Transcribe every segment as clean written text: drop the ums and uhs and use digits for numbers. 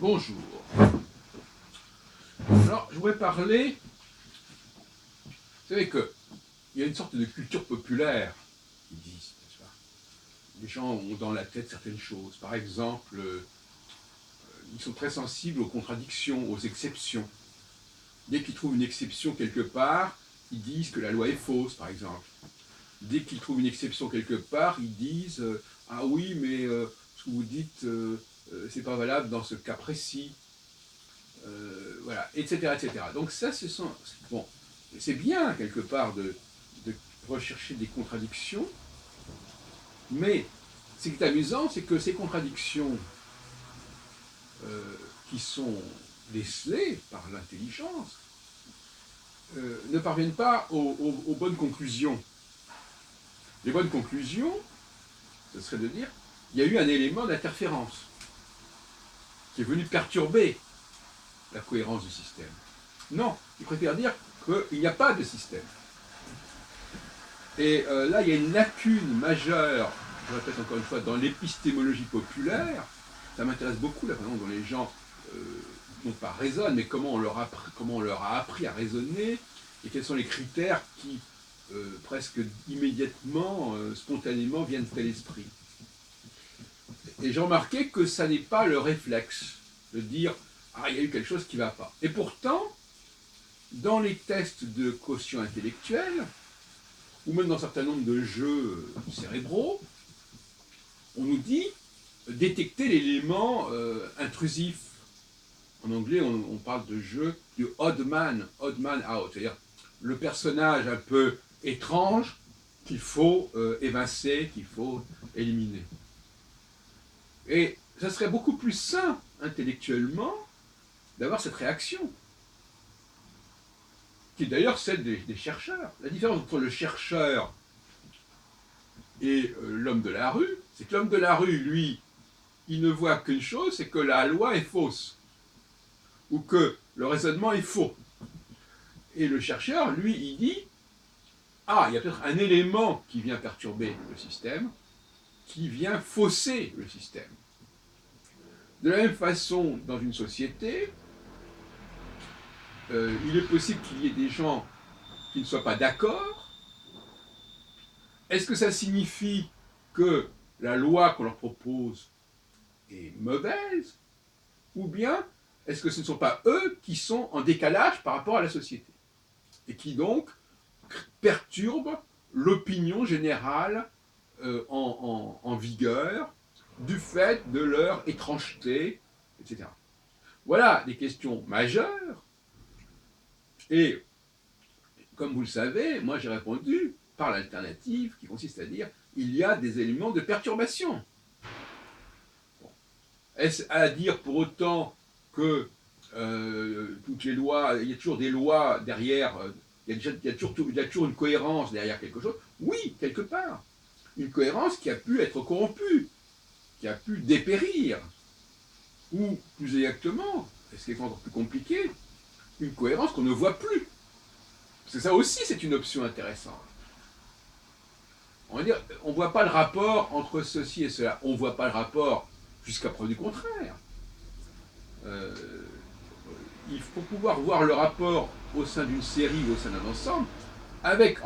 Bonjour. Alors, je voudrais parler. Vous savez qu'il y a une sorte de culture populaire qui existe, n'est-ce pas? Les gens ont dans la tête certaines choses. Par exemple, ils sont très sensibles aux contradictions, aux exceptions. Dès qu'ils trouvent une exception quelque part, ils disent que la loi est fausse, par exemple. Dès qu'ils trouvent une exception quelque part, ils disent ah oui, mais ce que vous dites, c'est pas valable dans ce cas précis. Voilà, etc., etc. Donc ça, bon, c'est bien quelque part de rechercher des contradictions, mais ce qui est amusant, c'est que ces contradictions qui sont décelées par l'intelligence ne parviennent pas aux bonnes conclusions. Les bonnes conclusions, ce serait de dire, il y a eu un élément d'interférence qui est venu perturber la cohérence du système. Non, il préfère dire qu'il n'y a pas de système. Et là, il y a une lacune majeure, je répète encore une fois, dans l'épistémologie populaire. Ça m'intéresse beaucoup la façon dont les gens, non pas raisonnent, mais comment on leur a appris à raisonner, et quels sont les critères qui, presque immédiatement, spontanément, viennent à l'esprit. Et j'ai remarqué que ça n'est pas le réflexe de dire « Ah, il y a eu quelque chose qui ne va pas ». Et pourtant, dans les tests de quotient intellectuel, ou même dans un certain nombre de jeux cérébraux, on nous dit détecter l'élément intrusif. En anglais, on parle de jeu du odd man out, c'est-à-dire le personnage un peu étrange qu'il faut évincer, qu'il faut éliminer. Et ça serait beaucoup plus sain intellectuellement d'avoir cette réaction, qui est d'ailleurs celle des chercheurs. La différence entre le chercheur et l'homme de la rue, c'est que l'homme de la rue, lui, il ne voit qu'une chose, c'est que la loi est fausse, ou que le raisonnement est faux. Et le chercheur, lui, il dit « Ah, il y a peut-être un élément qui vient perturber le système, qui vient fausser le système. » De la même façon, dans une société, il est possible qu'il y ait des gens qui ne soient pas d'accord. Est-ce que ça signifie que la loi qu'on leur propose est mauvaise? Ou bien est-ce que ce ne sont pas eux qui sont en décalage par rapport à la société et qui donc perturbent l'opinion générale en vigueur du fait de leur étrangeté, etc. Voilà des questions majeures. Et comme vous le savez, moi j'ai répondu par l'alternative qui consiste à dire il y a des éléments de perturbation. Bon. Est-ce à dire pour autant que toutes les lois, il y a toujours des lois derrière, il y a toujours une cohérence derrière quelque chose? Oui, quelque part. Une cohérence qui a pu être corrompue, qui a pu dépérir. Ou, plus exactement, et ce qui est encore plus compliqué, une cohérence qu'on ne voit plus. Parce que ça aussi, c'est une option intéressante. On va dire, on ne voit pas le rapport entre ceci et cela. On ne voit pas le rapport jusqu'à preuve du contraire. Il faut pouvoir voir le rapport au sein d'une série ou au sein d'un ensemble avec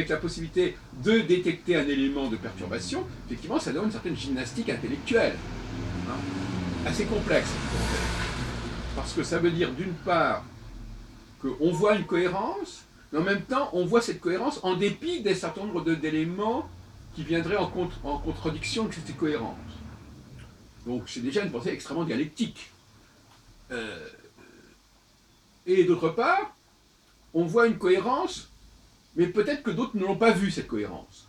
la possibilité de détecter un élément de perturbation. Effectivement, ça donne une certaine gymnastique intellectuelle, hein, assez complexe. Parce que ça veut dire, d'une part, qu'on voit une cohérence, mais en même temps, on voit cette cohérence en dépit d'un certain nombre d'éléments qui viendraient en contradiction avec cette cohérence. Donc c'est déjà une pensée extrêmement dialectique. Et d'autre part, on voit une cohérence, mais peut-être que d'autres ne l'ont pas vue, cette cohérence.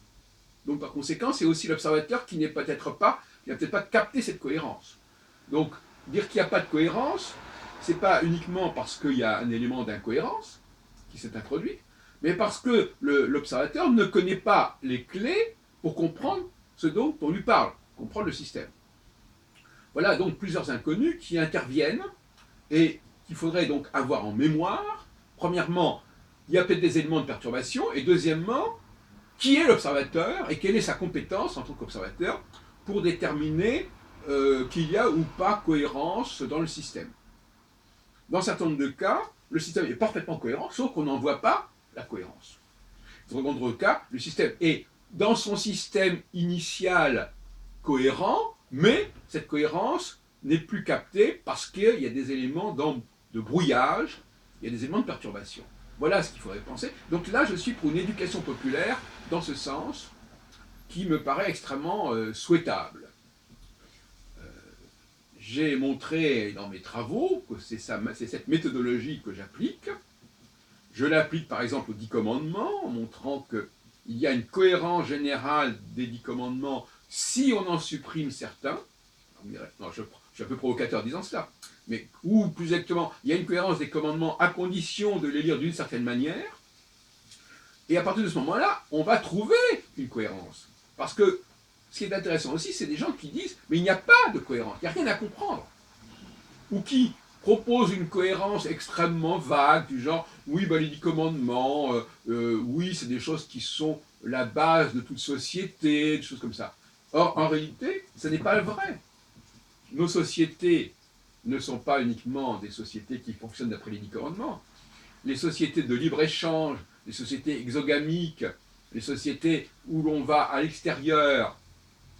Donc par conséquent, c'est aussi l'observateur qui n'a peut-être pas capté cette cohérence. Donc dire qu'il n'y a pas de cohérence, c'est pas uniquement parce qu'il y a un élément d'incohérence qui s'est introduit, mais parce que l'observateur ne connaît pas les clés pour comprendre ce dont on lui parle, comprendre le système. Voilà donc plusieurs inconnus qui interviennent et qu'il faudrait donc avoir en mémoire. Premièrement, il y a peut-être des éléments de perturbation, et deuxièmement, qui est l'observateur et quelle est sa compétence en tant qu'observateur pour déterminer qu'il y a ou pas cohérence dans le système. Dans un certain nombre de cas, le système est parfaitement cohérent, sauf qu'on n'en voit pas la cohérence. Dans d'autres cas, le système est dans son système initial cohérent, mais cette cohérence n'est plus captée parce qu'il y a des éléments de brouillage, il y a des éléments de perturbation. Voilà ce qu'il faudrait penser. Donc là, je suis pour une éducation populaire dans ce sens qui me paraît extrêmement souhaitable. J'ai montré dans mes travaux que c'est cette méthodologie que j'applique. Je l'applique par exemple aux 10 commandements, en montrant qu'il y a une cohérence générale des 10 commandements si on en supprime certains. Non, je suis un peu provocateur en disant cela, mais ou plus exactement, il y a une cohérence des commandements à condition de les lire d'une certaine manière, et à partir de ce moment-là, on va trouver une cohérence. Parce que ce qui est intéressant aussi, c'est des gens qui disent « mais il n'y a pas de cohérence, il n'y a rien à comprendre ». Ou qui proposent une cohérence extrêmement vague, du genre « oui, les 10 commandements, oui, c'est des choses qui sont la base de toute société », des choses comme ça. Or, en réalité, ce n'est pas vrai. Nos sociétés ne sont pas uniquement des sociétés qui fonctionnent d'après les 10 commandements. Les sociétés de libre-échange, les sociétés exogamiques, les sociétés où l'on va à l'extérieur,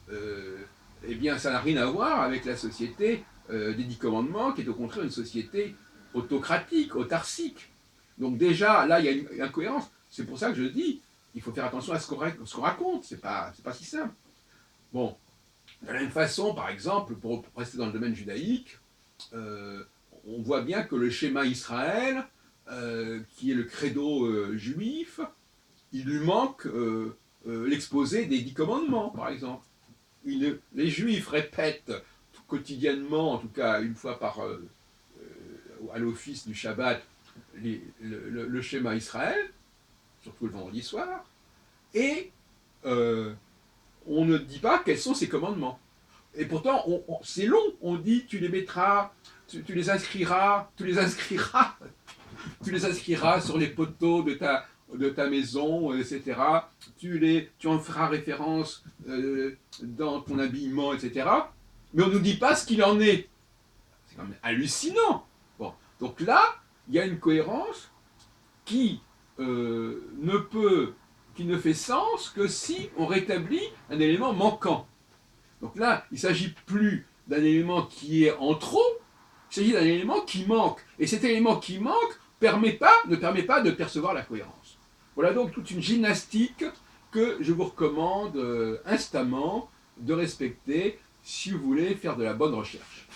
eh bien, ça n'a rien à voir avec la société des 10 commandements, qui est au contraire une société autocratique, autarcique. Donc déjà, là, il y a une incohérence. C'est pour ça que je dis, il faut faire attention à ce qu'on raconte. C'est pas si simple. Bon, de la même façon, par exemple, pour rester dans le domaine judaïque, on voit bien que le schéma Israël, qui est le credo juif, il lui manque l'exposé des 10 commandements, par exemple. Les Juifs répètent quotidiennement, en tout cas une fois à l'office du Shabbat, le schéma Israël, surtout le vendredi soir, et on ne dit pas quels sont ces commandements. Et pourtant, c'est long, on dit tu les mettras, tu les inscriras sur les poteaux de ta maison, etc. Tu en feras référence dans ton habillement, etc. Mais on ne nous dit pas ce qu'il en est. C'est quand même hallucinant. Bon. Donc là, il y a une cohérence qui ne fait sens que si on rétablit un élément manquant. Donc là, il ne s'agit plus d'un élément qui est en trop, il s'agit d'un élément qui manque. Et cet élément qui manque ne permet pas de percevoir la cohérence. Voilà donc toute une gymnastique que je vous recommande instamment de respecter si vous voulez faire de la bonne recherche.